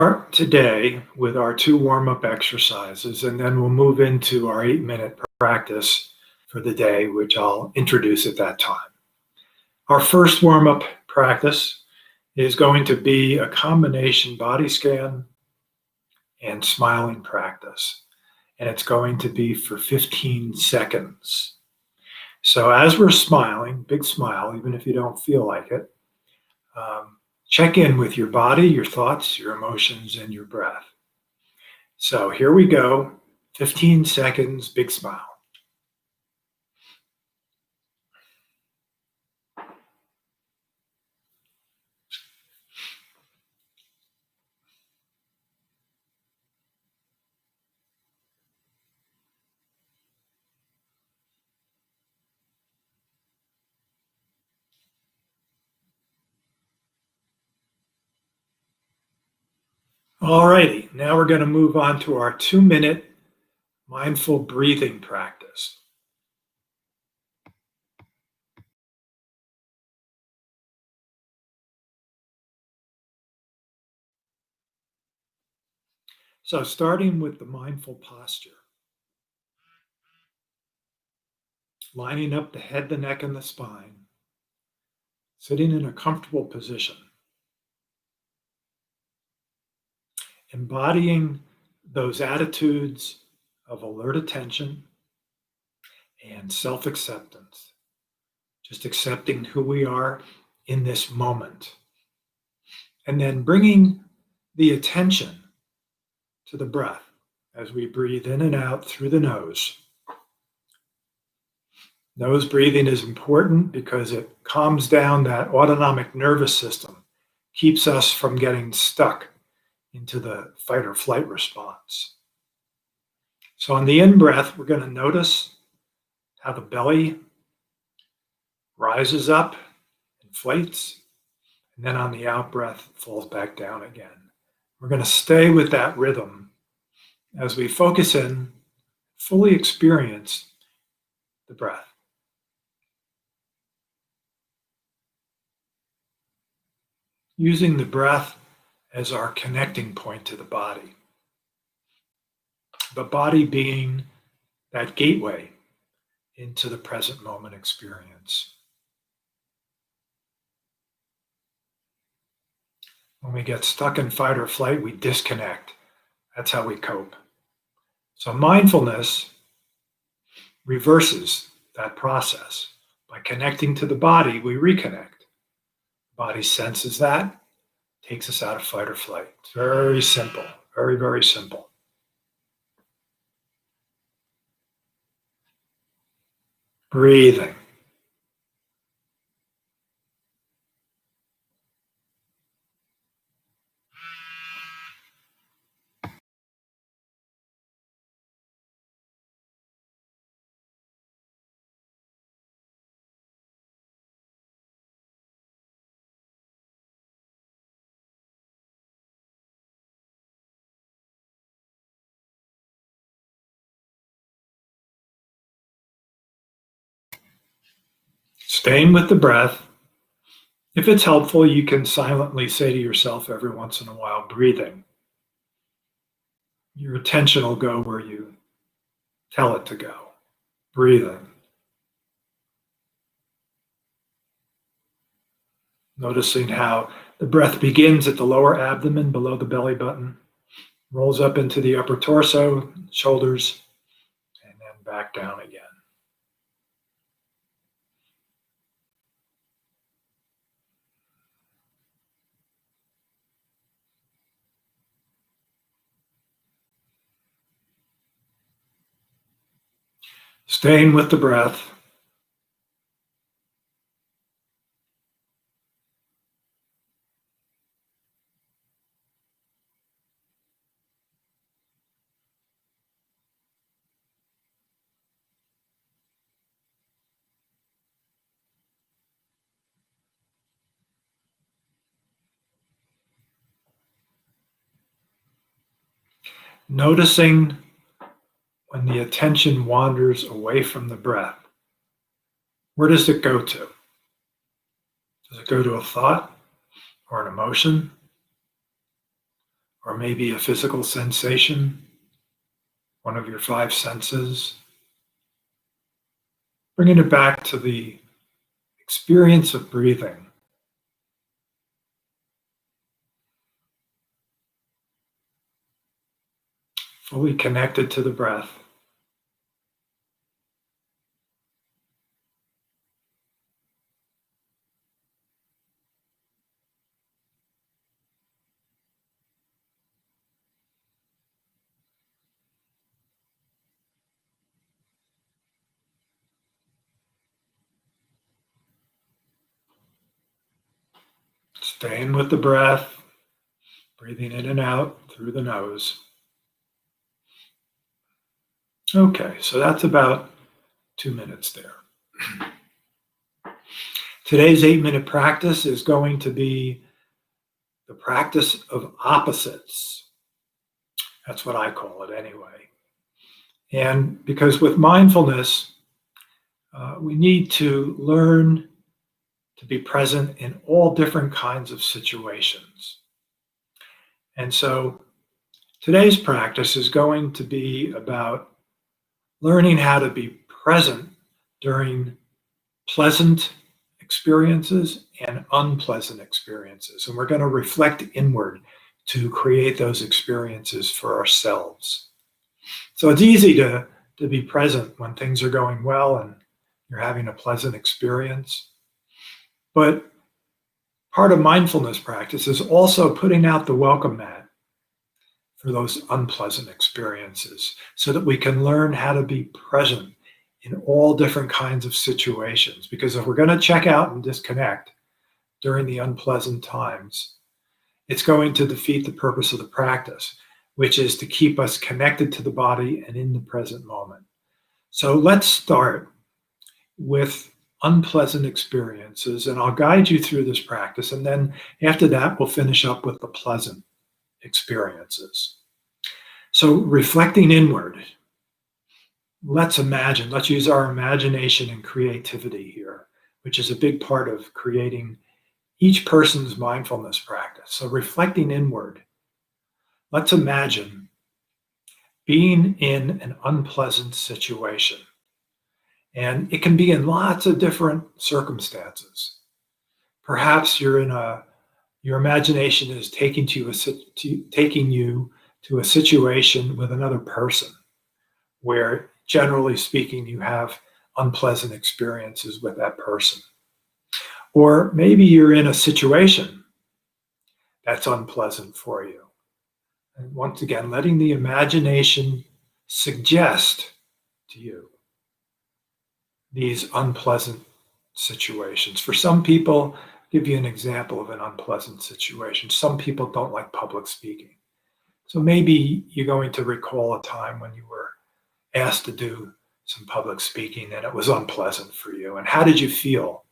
Start today with our two warm-up exercises, and then we'll move into our 8-minute practice for the day, which I'll introduce at that time. Our first warm-up practice is going to be a combination body scan and smiling practice, and it's going to be for 15 seconds. So as we're smiling, big smile, even if you don't feel like it, check in with your body, your thoughts, your emotions, and your breath. So here we go, 15 seconds, big smile. All righty, now we're going to move on to our 2-minute mindful breathing practice. So starting with the mindful posture, lining up the head, the neck, and the spine, sitting in a comfortable position, embodying those attitudes of alert attention and self-acceptance, just accepting who we are in this moment, and then bringing the attention to the breath as we breathe in and out through the nose. Nose breathing is important because it calms down that autonomic nervous system, keeps us from getting stuck into the fight or flight response. So on the in-breath, we're going to notice how the belly rises up, inflates, and then on the out-breath, it falls back down again. We're going to stay with that rhythm as we focus in, fully experience the breath. Using the breath as our connecting point to the body. The body being that gateway into the present moment experience. When we get stuck in fight or flight, we disconnect. That's how we cope. So mindfulness reverses that process. By connecting to the body, we reconnect. The body senses that, takes us out of fight or flight. It's very simple, very, very simple. Breathing. Staying with the breath. If it's helpful, you can silently say to yourself every once in a while, breathing. Your attention will go where you tell it to go. Breathing. Noticing how the breath begins at the lower abdomen below the belly button, rolls up into the upper torso, shoulders, and then back down again. Staying with the breath. Noticing when the attention wanders away from the breath. Where does it go to? Does it go to a thought or an emotion? or maybe a physical sensation, one of your five senses. Bringing it back to the experience of breathing. Fully connected to the breath. Staying with the breath, breathing in and out through the nose. Okay, so that's about 2 minutes there. Today's 8-minute practice is going to be the practice of opposites. That's what I call it anyway. And because with mindfulness, we need to learn to be present in all different kinds of situations. And so today's practice is going to be about learning how to be present during pleasant experiences and unpleasant experiences. And we're going to reflect inward to create those experiences for ourselves. So it's easy to be present when things are going well and you're having a pleasant experience. But part of mindfulness practice is also putting out the welcome mat for those unpleasant experiences so that we can learn how to be present in all different kinds of situations. Because if we're going to check out and disconnect during the unpleasant times, it's going to defeat the purpose of the practice, which is to keep us connected to the body and in the present moment. So let's start with unpleasant experiences, and I'll guide you through this practice. And then after that, we'll finish up with the pleasant experiences. So reflecting inward, let's use our imagination and creativity here, which is a big part of creating each person's mindfulness practice. So reflecting inward, let's imagine being in an unpleasant situation. And it can be in lots of different circumstances. Perhaps your imagination is taking you to a situation with another person where, generally speaking, you have unpleasant experiences with that person. Or maybe you're in a situation that's unpleasant for you. And once again, letting the imagination suggest to you these unpleasant situations. For some people, I'll give you an example of an unpleasant situation. Some people don't like public speaking. So maybe you're going to recall a time when you were asked to do some public speaking and it was unpleasant for you. And how did you feel?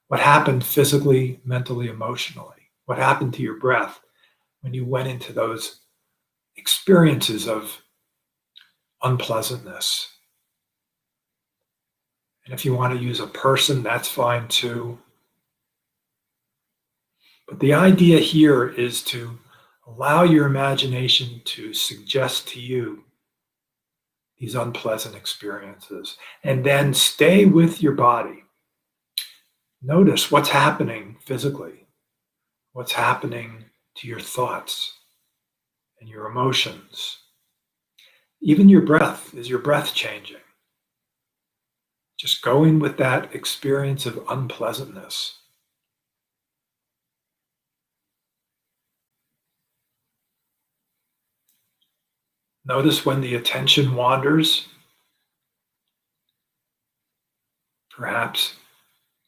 What happened physically, mentally, emotionally? What happened to your breath when you went into those experiences of unpleasantness? And if you want to use a person, that's fine too. But the idea here is to allow your imagination to suggest to you these unpleasant experiences, and then stay with your body. Notice what's happening physically, what's happening to your thoughts and your emotions. Even your breath. Is your breath changing? Just going with that experience of unpleasantness. Notice when the attention wanders, perhaps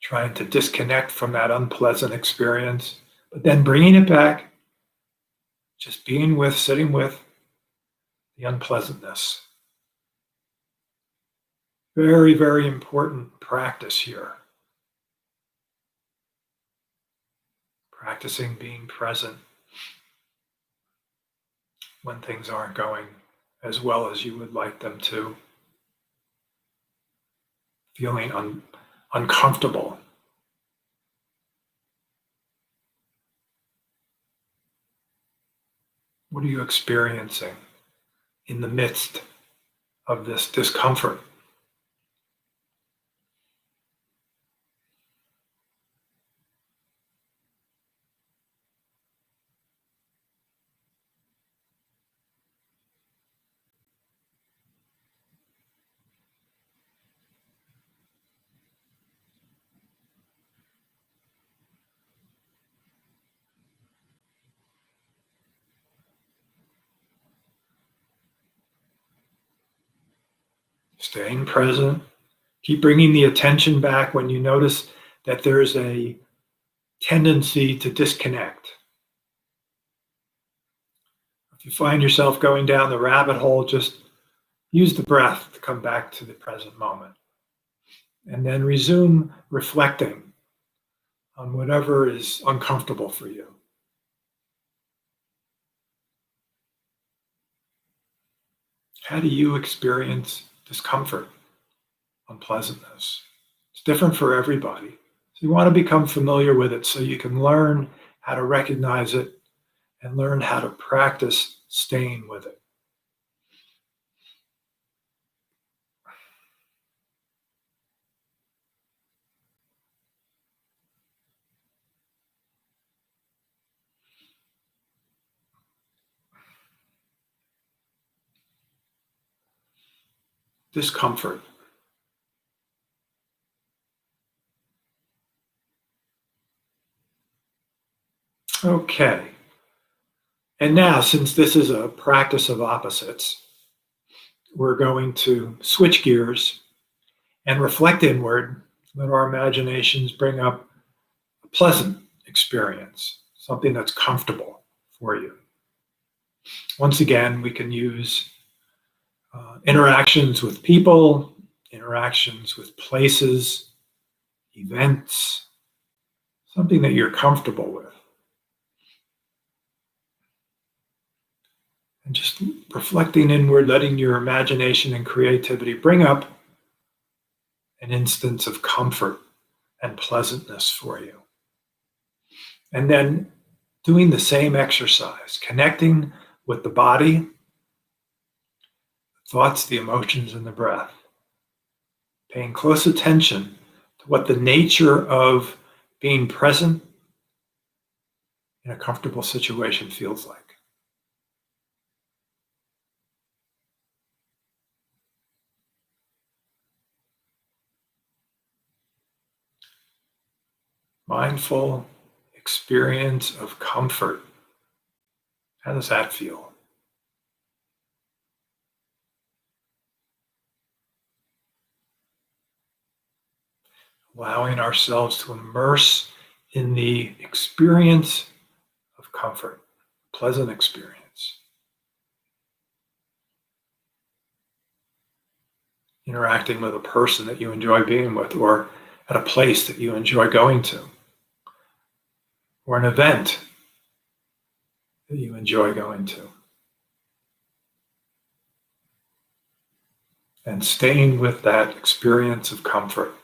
trying to disconnect from that unpleasant experience, but then bringing it back, just sitting with the unpleasantness. Very, very important practice here. Practicing being present when things aren't going as well as you would like them to. Feeling uncomfortable. What are you experiencing in the midst of this discomfort? Staying present. Keep bringing the attention back when you notice that there's a tendency to disconnect. If you find yourself going down the rabbit hole, just use the breath to come back to the present moment. And then resume reflecting on whatever is uncomfortable for you. How do you experience discomfort, unpleasantness? It's different for everybody. So you want to become familiar with it so you can learn how to recognize it and learn how to practice staying with it. Discomfort. Okay. And now, since this is a practice of opposites, we're going to switch gears and reflect inward. Let our imaginations bring up a pleasant experience, something that's comfortable for you. Once again, we can use interactions with people, interactions with places, events, something that you're comfortable with. And just reflecting inward, letting your imagination and creativity bring up an instance of comfort and pleasantness for you. And then doing the same exercise, connecting with the body, the thoughts, the emotions, and the breath. Paying close attention to what the nature of being present in a comfortable situation feels like. Mindful experience of comfort. How does that feel? Allowing ourselves to immerse in the experience of comfort, pleasant experience. Interacting with a person that you enjoy being with, or at a place that you enjoy going to, or an event that you enjoy going to. And staying with that experience of comfort.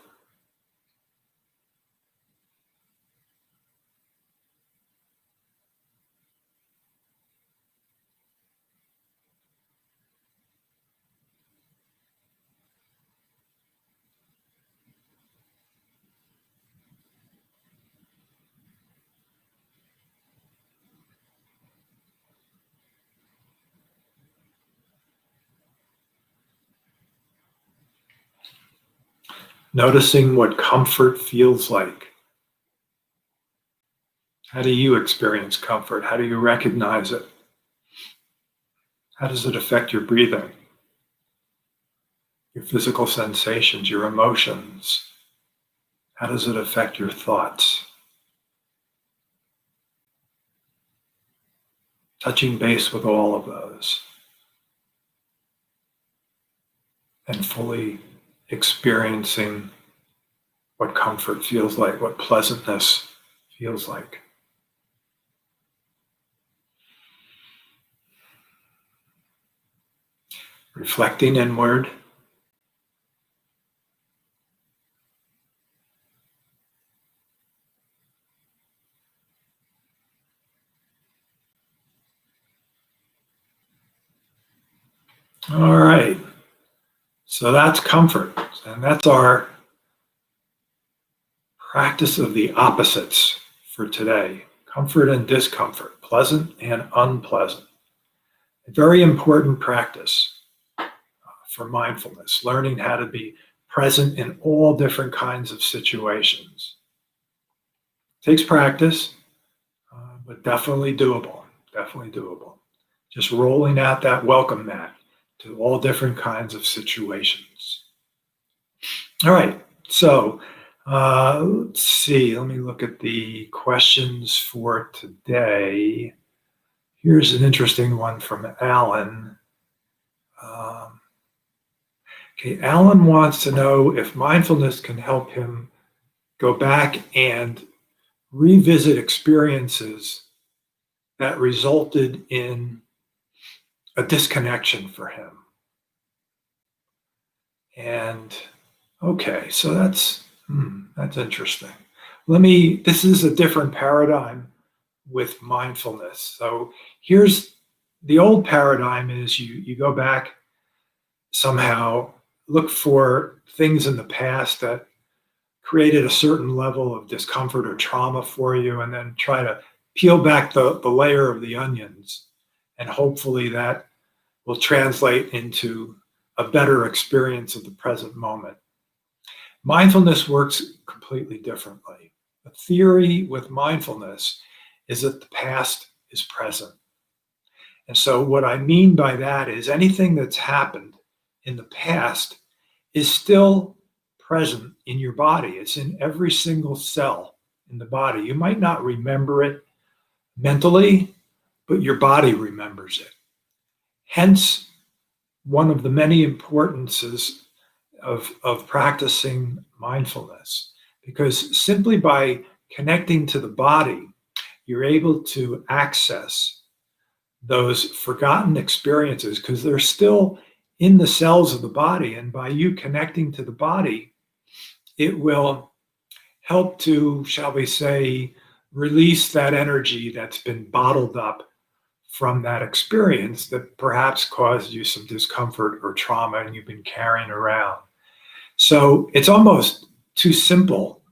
Noticing what comfort feels like. How do you experience comfort? How do you recognize it? How does it affect your breathing, your physical sensations, your emotions? How does it affect your thoughts? Touching base with all of those and fully experiencing what comfort feels like, what pleasantness feels like. Reflecting inward. All right. So that's comfort. And that's our practice of the opposites for today. Comfort and discomfort, pleasant and unpleasant. A very important practice for mindfulness, learning how to be present in all different kinds of situations. It takes practice, but definitely doable. Definitely doable. Just rolling out that welcome mat to all different kinds of situations. All right. So let's see. Let me look at the questions for today. Here's an interesting one from Alan. Okay, Alan wants to know if mindfulness can help him go back and revisit experiences that resulted in a disconnection for him. And okay, so that's interesting. This is a different paradigm with mindfulness. So here's the old paradigm is you go back somehow, look for things in the past that created a certain level of discomfort or trauma for you, and then try to peel back the layer of the onions. And hopefully that will translate into a better experience of the present moment. Mindfulness works completely differently. The theory with mindfulness is that the past is present. And so what I mean by that is anything that's happened in the past is still present in your body. It's in every single cell in the body. You might not remember it mentally, but your body remembers it. Hence, one of the many importances of practicing mindfulness, because simply by connecting to the body, you're able to access those forgotten experiences because they're still in the cells of the body. And by you connecting to the body, it will help to, shall we say, release that energy that's been bottled up from that experience that perhaps caused you some discomfort or trauma and you've been carrying around. So it's almost too simple,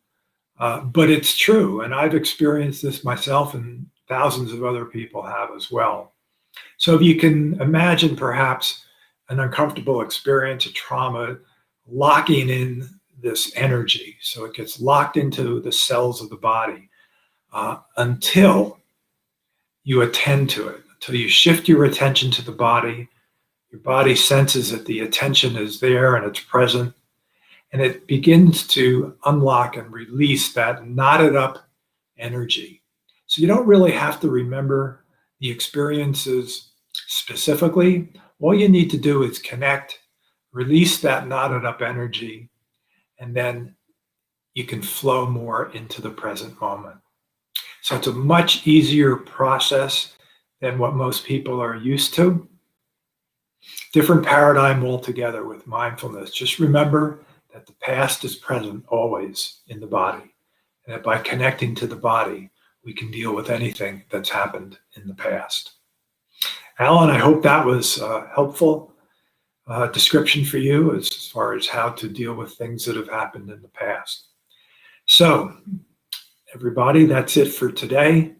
but it's true. And I've experienced this myself, and thousands of other people have as well. So if you can imagine perhaps an uncomfortable experience, a trauma, locking in this energy. So it gets locked into the cells of the body until you attend to it, until you shift your attention to the body. Your body senses that the attention is there and it's present, and it begins to unlock and release that knotted up energy. So you don't really have to remember the experiences specifically. All you need to do is connect, release that knotted up energy, and then you can flow more into the present moment. So it's a much easier process than what most people are used to. Different paradigm altogether with mindfulness. Just remember that the past is present always in the body, and that by connecting to the body, we can deal with anything that's happened in the past. Alan, I hope that was a helpful description for you as far as how to deal with things that have happened in the past. So, everybody, that's it for today.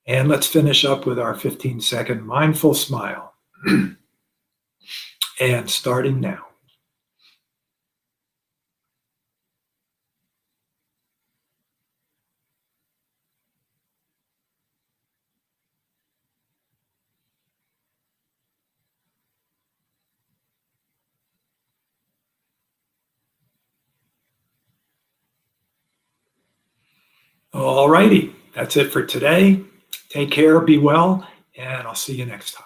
And let's finish up with our 15-second mindful smile. And starting now. All righty, that's it for today. Take care, be well, and I'll see you next time.